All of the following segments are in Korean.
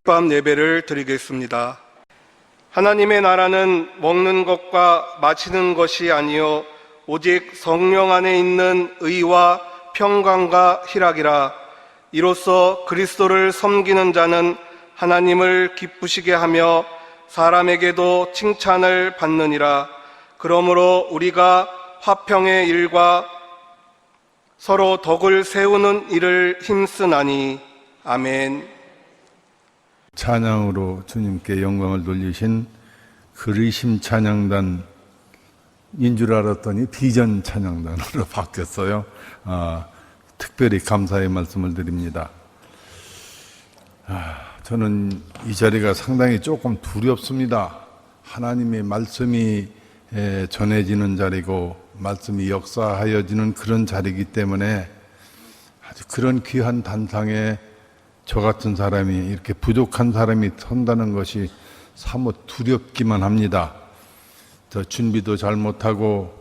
밤 예배를 드리겠습니다. 하나님의 나라는 먹는 것과 마시는 것이 아니요 오직 성령 안에 있는 의와 평강과 희락이라. 이로써 그리스도를 섬기는 자는 하나님을 기쁘시게 하며 사람에게도 칭찬을 받느니라. 그러므로 우리가 화평의 일과 서로 덕을 세우는 일을 힘쓰나니. 아멘. 찬양으로 주님께 영광을 돌리신 그리심 찬양단인 줄 알았더니 비전 찬양단으로 바뀌었어요. 특별히 감사의 말씀을 드립니다. 저는 이 자리가 상당히 조금 두렵습니다. 하나님의 말씀이 전해지는 자리고 말씀이 역사하여지는 그런 자리이기 때문에 아주 그런 귀한 단상에 저 같은 사람이, 이렇게 부족한 사람이 선다는 것이 사뭇 두렵기만 합니다. 저 준비도 잘 못하고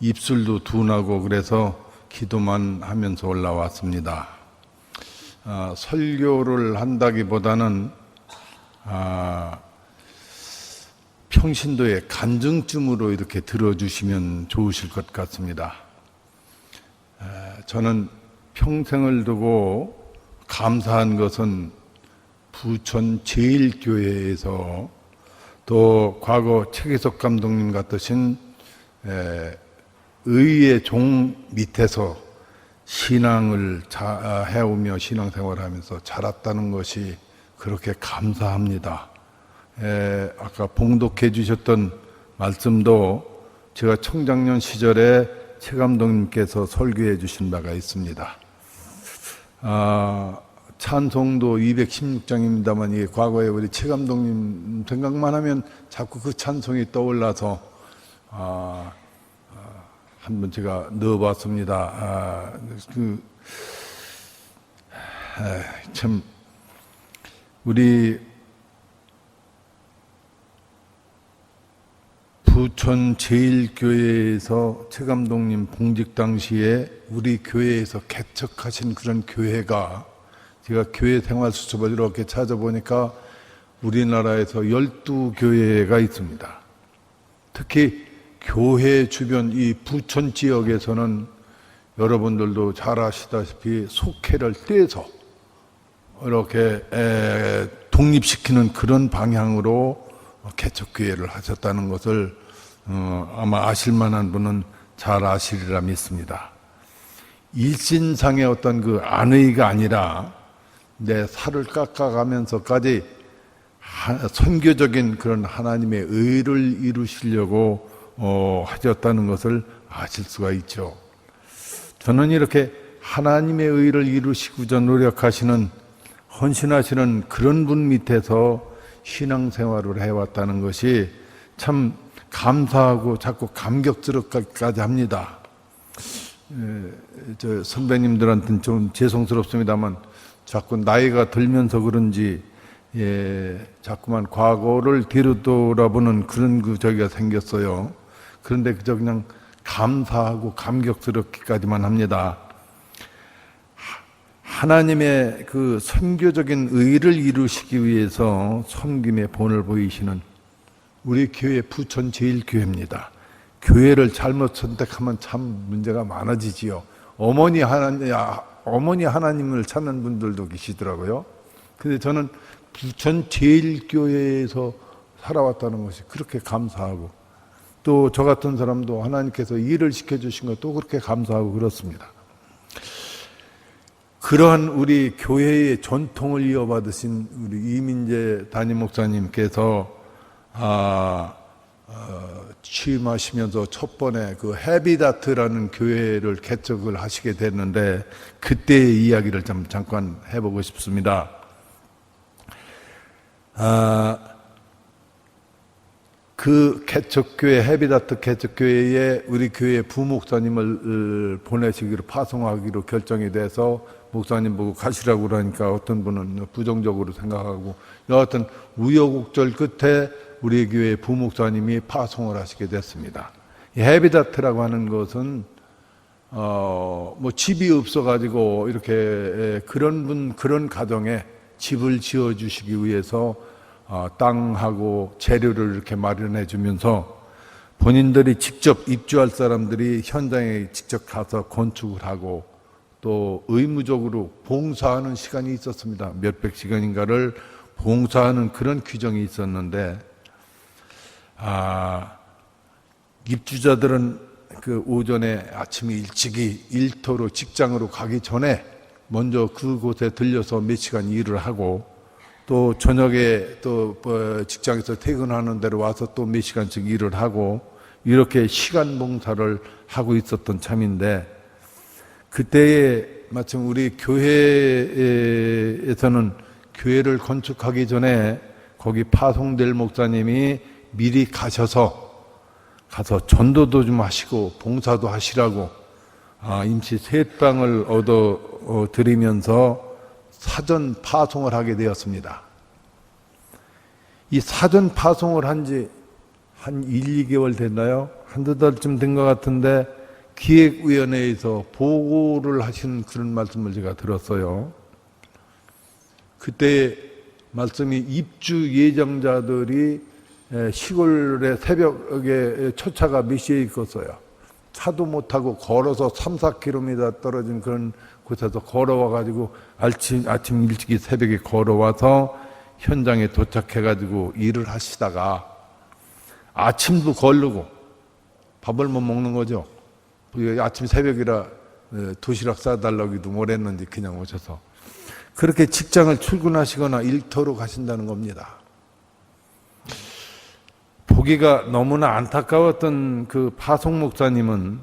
입술도 둔하고 그래서 기도만 하면서 올라왔습니다. 설교를 한다기보다는 평신도의 간증쯤으로 이렇게 들어주시면 좋으실 것 같습니다. 저는 평생을 두고 감사한 것은 부천 제1교회에서 또 과거 최기석 감독님 같으신 의의 종 밑에서 신앙을 해오며 신앙생활을 하면서 자랐다는 것이 그렇게 감사합니다. 아까 봉독해 주셨던 말씀도 제가 청장년 시절에 최 감독님께서 설교해 주신 바가 있습니다. 찬송도 216장입니다만 이게 과거에 우리 최 감독님 생각만 하면 자꾸 그 찬송이 떠올라서 한번 제가 넣어봤습니다. 참 우리 부천 제1교회에서 최 감독님 봉직 당시에 우리 교회에서 개척하신 그런 교회가, 제가 교회 생활 수첩을 이렇게 찾아보니까 우리나라에서 12교회가 있습니다. 특히 교회 주변 이 부천 지역에서는 여러분들도 잘 아시다시피 속회를 떼서 이렇게 독립시키는 그런 방향으로 개척교회를 하셨다는 것을 아마 아실 만한 분은 잘 아시리라 믿습니다. 일신상의 어떤 그 안의가 아니라 내 살을 깎아가면서까지 선교적인 그런 하나님의 의를 이루시려고 하셨다는 것을 아실 수가 있죠. 저는 이렇게 하나님의 의를 이루시고자 노력하시는, 헌신하시는 그런 분 밑에서 신앙생활을 해왔다는 것이 참 감사하고 자꾸 감격스럽기까지 합니다. 저 선배님들한테는 좀 죄송스럽습니다만 자꾸 나이가 들면서 그런지 자꾸만 과거를 뒤로 돌아보는 그런 저기가 생겼어요. 그런데 그저 그냥 감사하고 감격스럽기까지만 합니다. 하나님의 그 선교적인 의를 이루시기 위해서 섬김의 본을 보이시는 우리 교회 부천 제1교회입니다. 교회를 잘못 선택하면 참 문제가 많아지지요. 어머니 하나님을 찾는 분들도 계시더라고요. 근데 저는 부천 제1교회에서 살아왔다는 것이 그렇게 감사하고, 또 저 같은 사람도 하나님께서 일을 시켜주신 것도 그렇게 감사하고 그렇습니다. 그러한 우리 교회의 전통을 이어받으신 우리 이민재 담임 목사님께서 취임하시면서 첫 번에 그 해비다트라는 교회를 개척을 하시게 됐는데, 그때의 이야기를 좀 잠깐 해보고 싶습니다. 그 개척교회, 해비다트 개척교회에 우리 교회 부목사님을 보내시기로, 파송하기로 결정이 돼서 목사님 보고 가시라고 그러니까 어떤 분은 부정적으로 생각하고, 여하튼 우여곡절 끝에 우리 교회 부목사님이 파송을 하시게 됐습니다. 이 해비다트라고 하는 것은 뭐 집이 없어가지고 이렇게 그런 가정에 집을 지어주시기 위해서 땅하고 재료를 이렇게 마련해 주면서 본인들이 직접 입주할 사람들이 현장에 직접 가서 건축을 하고 또 의무적으로 봉사하는 시간이 있었습니다. 몇백 시간인가를 봉사하는 그런 규정이 있었는데 입주자들은 그 오전에 아침에 일찍이 일터로 직장으로 가기 전에 먼저 그곳에 들려서 몇 시간 일을 하고 또 저녁에 또 직장에서 퇴근하는 대로 와서 또 몇 시간씩 일을 하고 이렇게 시간 봉사를 하고 있었던 참인데 그때에 마침 우리 교회에서는 교회를 건축하기 전에 거기 파송될 목사님이 미리 가서 전도도 좀 하시고 봉사도 하시라고 임시 셋방을 얻어 드리면서 사전 파송을 하게 되었습니다. 이 사전 파송을 한 지 한 1, 2개월 됐나요? 한두 달쯤 된 것 같은데 기획위원회에서 보고를 하신 그런 말씀을 제가 들었어요. 그때 말씀이 입주 예정자들이 시골의 새벽에 초차가 몇 시에 있었어요. 차도 못 타고 걸어서 3, 4km 떨어진 그런 곳에서 걸어와가지고 아침 일찍이 새벽에 걸어와서 현장에 도착해가지고 일을 하시다가 아침도 거르고 밥을 못 먹는 거죠. 아침 새벽이라 도시락 싸달라기도 뭐랬는지 그냥 오셔서 그렇게 직장을 출근하시거나 일터로 가신다는 겁니다. 보기가 너무나 안타까웠던 그 파송 목사님은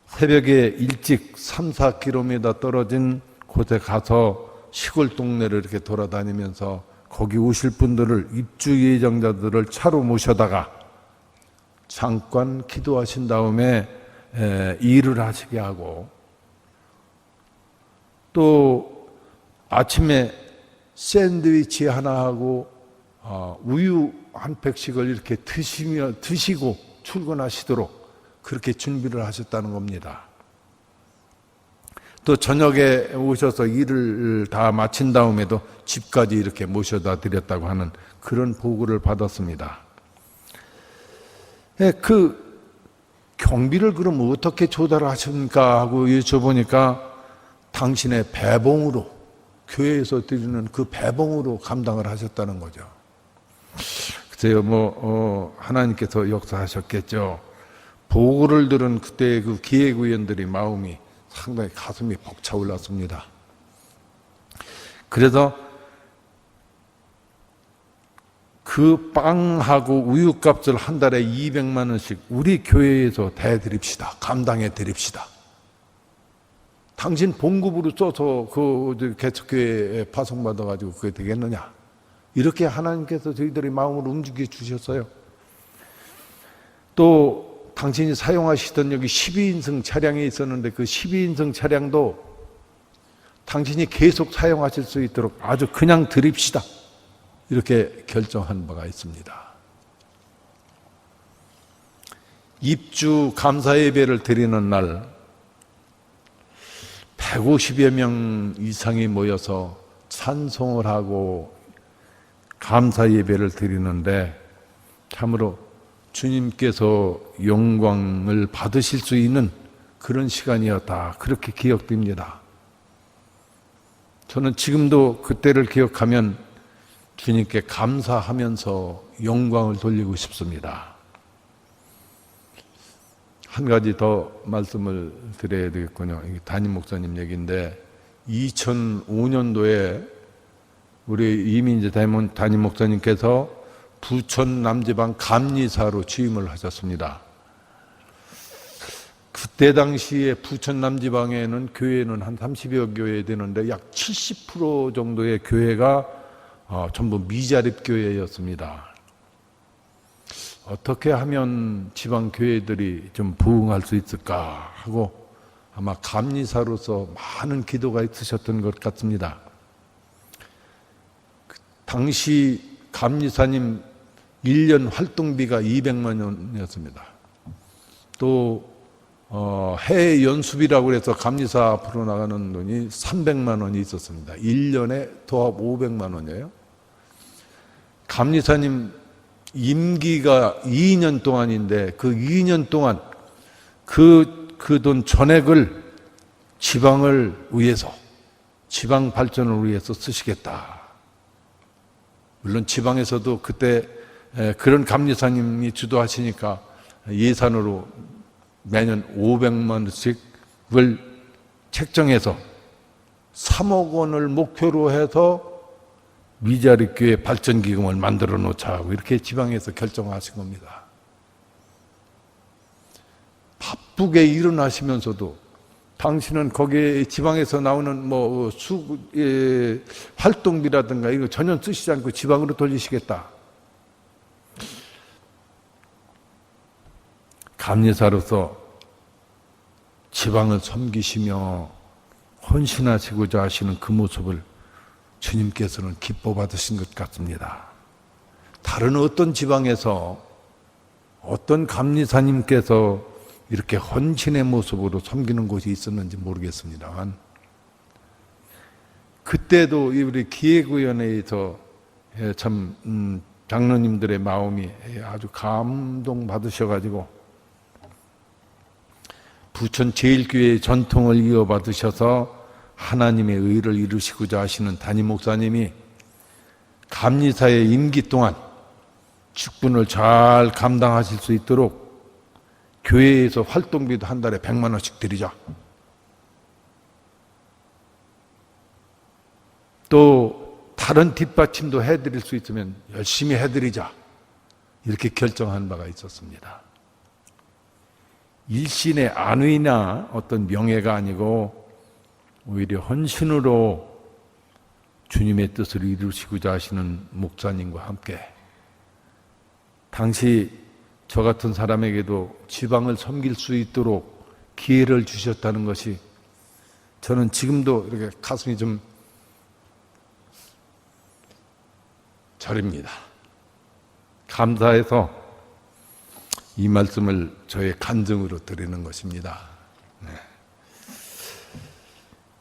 새벽에 일찍 3, 4km 떨어진 곳에 가서 시골 동네를 이렇게 돌아다니면서 거기 오실 분들을 입주 예정자들을 차로 모셔다가 잠깐 기도하신 다음에 일을 하시게 하고 또 아침에 샌드위치 하나 하고 우유 한 팩씩을 이렇게 드시고 출근하시도록 그렇게 준비를 하셨다는 겁니다. 또 저녁에 오셔서 일을 다 마친 다음에도 집까지 이렇게 모셔다 드렸다고 하는 그런 보고를 받았습니다. 그 경비를 그럼 어떻게 조달하십니까 하고 여쭤보니까 당신의 배봉으로 교회에서 드리는 그 배봉으로 감당을 하셨다는 거죠. 글쎄요, 하나님께서 역사하셨겠죠. 보고를 들은 그때 그 기획위원들의 마음이 상당히 가슴이 벅차올랐습니다. 그래서 그 빵하고 우유값을 한 달에 200만 원씩 우리 교회에서 대드립시다. 감당해 드립시다. 당신 봉급으로 써서 그 개척교회에 파송받아가지고 그게 되겠느냐. 이렇게 하나님께서 저희들의 마음을 움직여 주셨어요. 또 당신이 사용하시던 여기 12인승 차량이 있었는데 그 12인승 차량도 당신이 계속 사용하실 수 있도록 아주 그냥 드립시다. 이렇게 결정한 바가 있습니다. 입주 감사 예배를 드리는 날 150여 명 이상이 모여서 찬송을 하고 감사 예배를 드리는데 참으로 주님께서 영광을 받으실 수 있는 그런 시간이었다. 그렇게 기억됩니다. 저는 지금도 그때를 기억하면 주님께 감사하면서 영광을 돌리고 싶습니다. 한 가지 더 말씀을 드려야 되겠군요. 담임 목사님 얘기인데 2005년도에 우리 이민재 담임 목사님께서 부천 남지방 감리사로 취임을 하셨습니다. 그때 당시에 부천 남지방에는 교회는 한 30여 교회 되는데 약 70% 정도의 교회가 전부 미자립 교회였습니다. 어떻게 하면 지방 교회들이 좀 부흥할 수 있을까 하고 아마 감리사로서 많은 기도가 있으셨던 것 같습니다. 당시 감리사님 1년 활동비가 200만 원이었습니다. 또 해외 연수비라고 해서 감리사 앞으로 나가는 돈이 300만 원이 있었습니다. 1년에 도합 500만 원이에요. 감리사님 임기가 2년 동안인데 그 2년 동안 그 돈 전액을 지방을 위해서, 지방 발전을 위해서 쓰시겠다. 물론 지방에서도 그때 그런 감리사님이 주도하시니까 예산으로 매년 500만 원씩을 책정해서 3억 원을 목표로 해서 미자리 교회 발전 기금을 만들어 놓자 하고 이렇게 지방에서 결정하신 겁니다. 바쁘게 일어나시면서도 당신은 거기에 지방에서 나오는 활동비라든가 이거 전혀 쓰시지 않고 지방으로 돌리시겠다. 감리사로서 지방을 섬기시며 헌신하시고자 하시는 그 모습을 주님께서는 기뻐 받으신 것 같습니다. 다른 어떤 지방에서 어떤 감리사님께서 이렇게 헌신의 모습으로 섬기는 곳이 있었는지 모르겠습니다만 그때도 우리 기획위원회에서 참 장로님들의 마음이 아주 감동 받으셔가지고 부천 제일교회의 전통을 이어받으셔서 하나님의 의를 이루시고자 하시는 담임 목사님이 감리사의 임기 동안 직분을 잘 감당하실 수 있도록 교회에서 활동비도 한 달에 100만 원씩 드리자. 또 다른 뒷받침도 해드릴 수 있으면 열심히 해드리자. 이렇게 결정한 바가 있었습니다. 일신의 안위나 어떤 명예가 아니고 오히려 헌신으로 주님의 뜻을 이루시고자 하시는 목사님과 함께 당시 저 같은 사람에게도 지방을 섬길 수 있도록 기회를 주셨다는 것이 저는 지금도 이렇게 가슴이 좀 저립니다. 감사해서 이 말씀을 저의 간증으로 드리는 것입니다.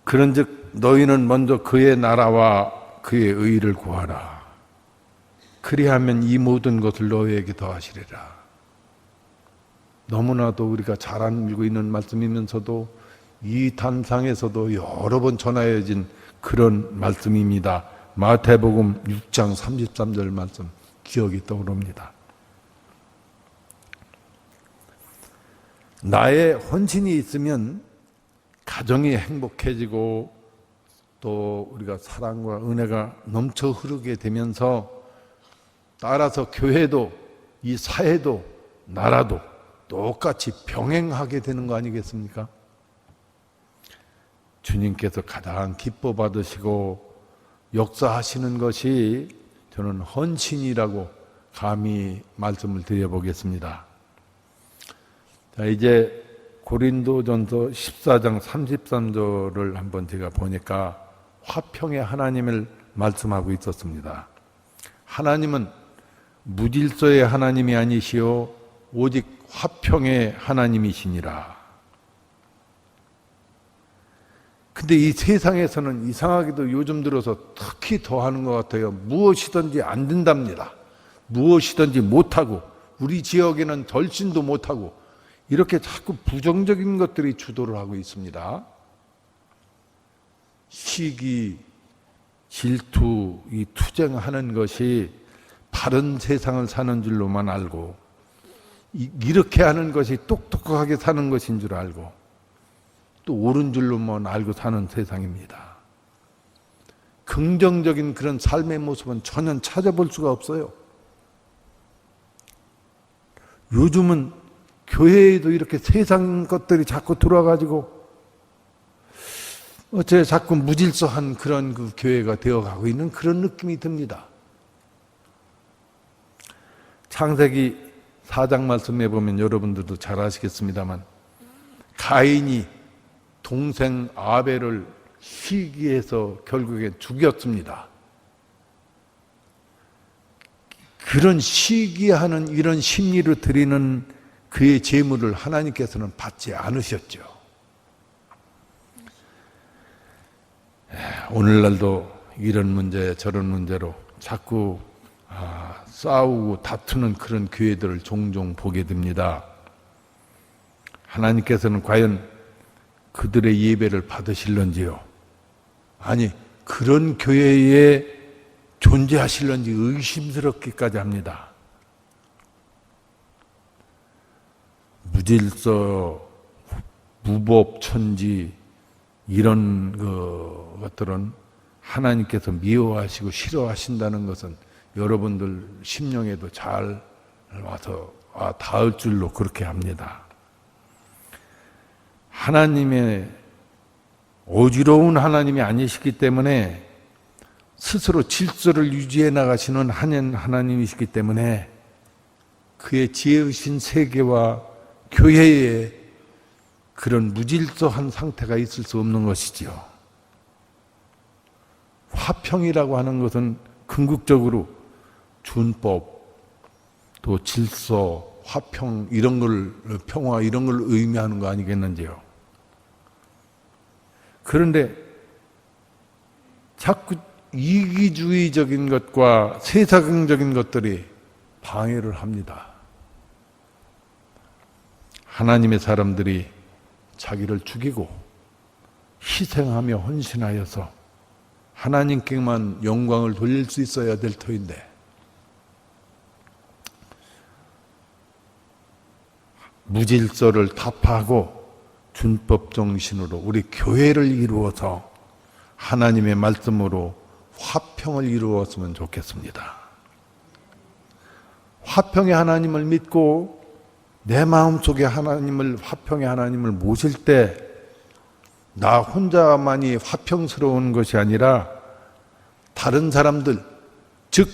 그런즉 너희는 먼저 그의 나라와 그의 의를 구하라. 그리하면 이 모든 것을 너희에게 더하시리라. 너무나도 우리가 잘 알고 있는 말씀이면서도 이 단상에서도 여러 번 전하여진 그런 말씀입니다. 마태복음 6장 33절 말씀 기억이 떠오릅니다. 나의 헌신이 있으면 가정이 행복해지고 또 우리가 사랑과 은혜가 넘쳐 흐르게 되면서 따라서 교회도 이 사회도 나라도 똑같이 병행하게 되는 거 아니겠습니까? 주님께서 가장 기뻐 받으시고 역사하시는 것이 저는 헌신이라고 감히 말씀을 드려보겠습니다. 자, 이제 고린도전서 14장 33절을 한번 제가 보니까 화평의 하나님을 말씀하고 있었습니다. 하나님은 무질서의 하나님이 아니시오 오직 화평의 하나님이시니라. 근데 이 세상에서는 이상하게도 요즘 들어서 특히 더 하는 것 같아요. 무엇이든지 안 된답니다. 무엇이든지 못하고 우리 지역에는 덜신도 못하고 이렇게 자꾸 부정적인 것들이 주도를 하고 있습니다. 시기, 질투, 이 투쟁하는 것이 바른 세상을 사는 줄로만 알고 이렇게 하는 것이 똑똑하게 사는 것인 줄 알고 또 옳은 줄로만 알고 사는 세상입니다. 긍정적인 그런 삶의 모습은 전혀 찾아볼 수가 없어요. 요즘은 교회에도 이렇게 세상 것들이 자꾸 들어와가지고 어째 자꾸 무질서한 그런 그 교회가 되어가고 있는 그런 느낌이 듭니다. 창세기 4장 말씀에 보면 여러분들도 잘 아시겠습니다만 가인이 동생 아벨을 시기해서 결국에 죽였습니다. 그런 시기하는 이런 심리를 드리는 그의 제물을 하나님께서는 받지 않으셨죠. 오늘날도 이런 문제 저런 문제로 자꾸 싸우고 다투는 그런 교회들을 종종 보게 됩니다. 하나님께서는 과연 그들의 예배를 받으실런지요? 아니, 그런 교회에 존재하실런지 의심스럽기까지 합니다. 무질서, 무법천지 이런 것들은 하나님께서 미워하시고 싫어하신다는 것은 여러분들 심령에도 잘 와서 닿을 줄로 그렇게 합니다. 하나님의 어지러운 하나님이 아니시기 때문에 스스로 질서를 유지해 나가시는 하나님이시기 때문에 그의 지으신 세계와 교회에 그런 무질서한 상태가 있을 수 없는 것이지요. 화평이라고 하는 것은 궁극적으로 준법, 또 질서, 화평 이런 걸, 평화 이런 걸 의미하는 거 아니겠는지요. 그런데 자꾸 이기주의적인 것과 세상적인 것들이 방해를 합니다. 하나님의 사람들이 자기를 죽이고 희생하며 헌신하여서 하나님께만 영광을 돌릴 수 있어야 될 터인데 무질서를 타파하고 준법 정신으로 우리 교회를 이루어서 하나님의 말씀으로 화평을 이루었으면 좋겠습니다. 화평의 하나님을 믿고 내 마음속에 화평의 하나님을 모실 때 나 혼자만이 화평스러운 것이 아니라 다른 사람들, 즉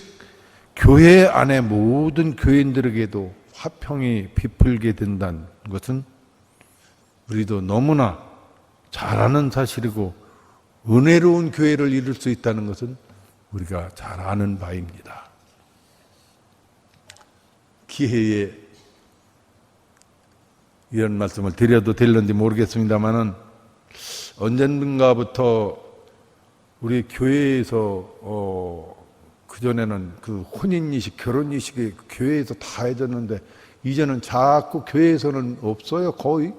교회 안에 모든 교인들에게도 화평이 비풀게 된다는 것은 우리도 너무나 잘 아는 사실이고 은혜로운 교회를 이룰 수 있다는 것은 우리가 잘 아는 바입니다. 기회에 이런 말씀을 드려도 될는지 모르겠습니다만은 언젠가부터 우리 교회에서 그전에는 그 혼인이식, 결혼이식이 교회에서 다 해졌는데 이제는 자꾸 교회에서는 없어요, 거의.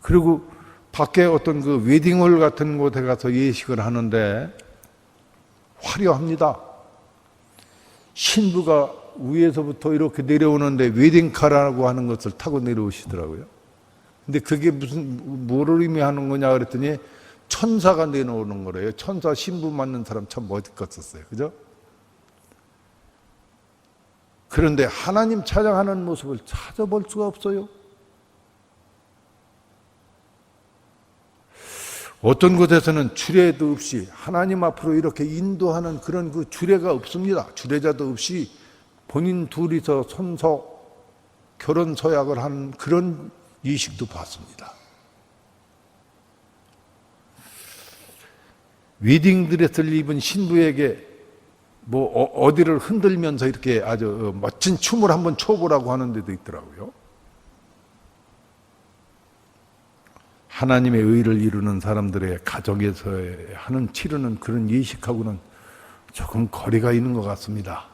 그리고 밖에 어떤 그 웨딩홀 같은 곳에 가서 예식을 하는데 화려합니다. 신부가 위에서부터 이렇게 내려오는데 웨딩카라고 하는 것을 타고 내려오시더라고요. 근데 그게 뭘 의미하는 거냐 그랬더니 천사가 내려오는 거래요. 천사 신부 맞는 사람 참 멋있었어요. 그죠? 그런데 하나님 찬양하는 모습을 찾아볼 수가 없어요. 어떤 곳에서는 주례도 없이 하나님 앞으로 이렇게 인도하는 그런 그 주례가 없습니다. 주례자도 없이 본인 둘이서 결혼 서약을 하는 그런 이식도 봤습니다. 웨딩드레스를 입은 신부에게 어디를 흔들면서 이렇게 아주 멋진 춤을 한번 춰보라고 하는 데도 있더라고요. 하나님의 의를 이루는 사람들의 가정에서 하는 치르는 그런 예식하고는 조금 거리가 있는 것 같습니다.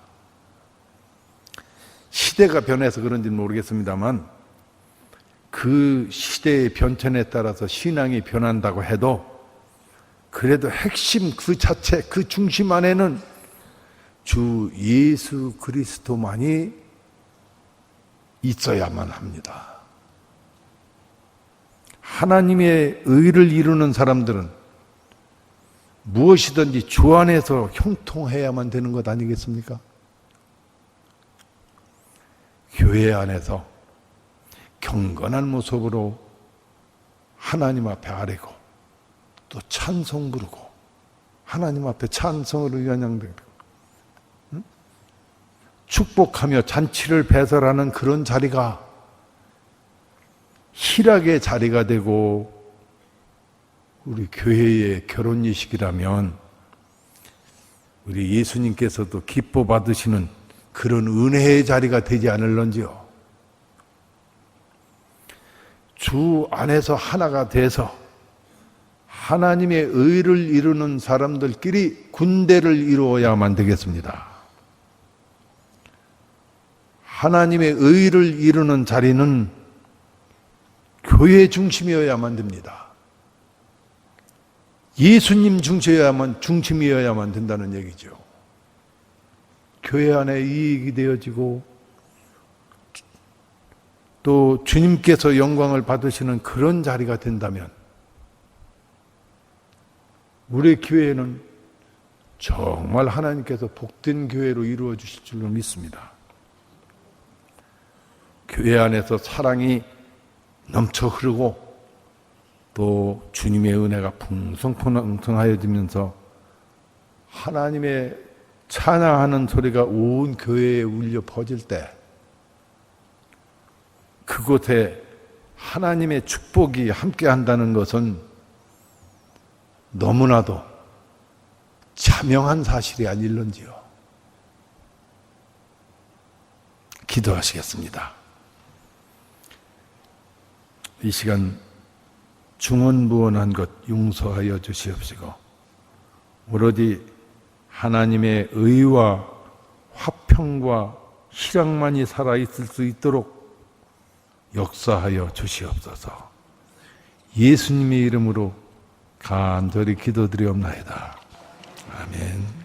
시대가 변해서 그런지는 모르겠습니다만 그 시대의 변천에 따라서 신앙이 변한다고 해도 그래도 핵심 그 자체, 그 중심 안에는 주 예수 그리스도만이 있어야만 합니다. 하나님의 의를 이루는 사람들은 무엇이든지 주 안에서 형통해야만 되는 것 아니겠습니까? 교회 안에서 경건한 모습으로 하나님 앞에 아뢰고 또 찬송 부르고 하나님 앞에 찬송으로 연양되고 축복하며 잔치를 배설하는 그런 자리가 희락의 자리가 되고 우리 교회의 결혼이식이라면 우리 예수님께서도 기뻐 받으시는 그런 은혜의 자리가 되지 않을런지요. 주 안에서 하나가 돼서 하나님의 의를 이루는 사람들끼리 군대를 이루어야만 되겠습니다. 하나님의 의를 이루는 자리는 교회 중심이어야만 됩니다. 예수님 중심이어야만 된다는 얘기죠. 교회 안에 이익이 되어지고 또 주님께서 영광을 받으시는 그런 자리가 된다면 우리 교회는 정말 하나님께서 복된 교회로 이루어 주실 줄로 믿습니다. 교회 안에서 사랑이 넘쳐 흐르고 또 주님의 은혜가 풍성풍성하여지면서 하나님의 찬양하는 소리가 온 교회에 울려 퍼질 때 그곳에 하나님의 축복이 함께한다는 것은 너무나도 자명한 사실이 아닐런지요. 기도하시겠습니다. 이 시간 중언부언한 것 용서하여 주시옵시고 오로지 하나님의 의와 화평과 희락만이 살아있을 수 있도록 역사하여 주시옵소서. 예수님의 이름으로 간절히 기도드리옵나이다. 아멘.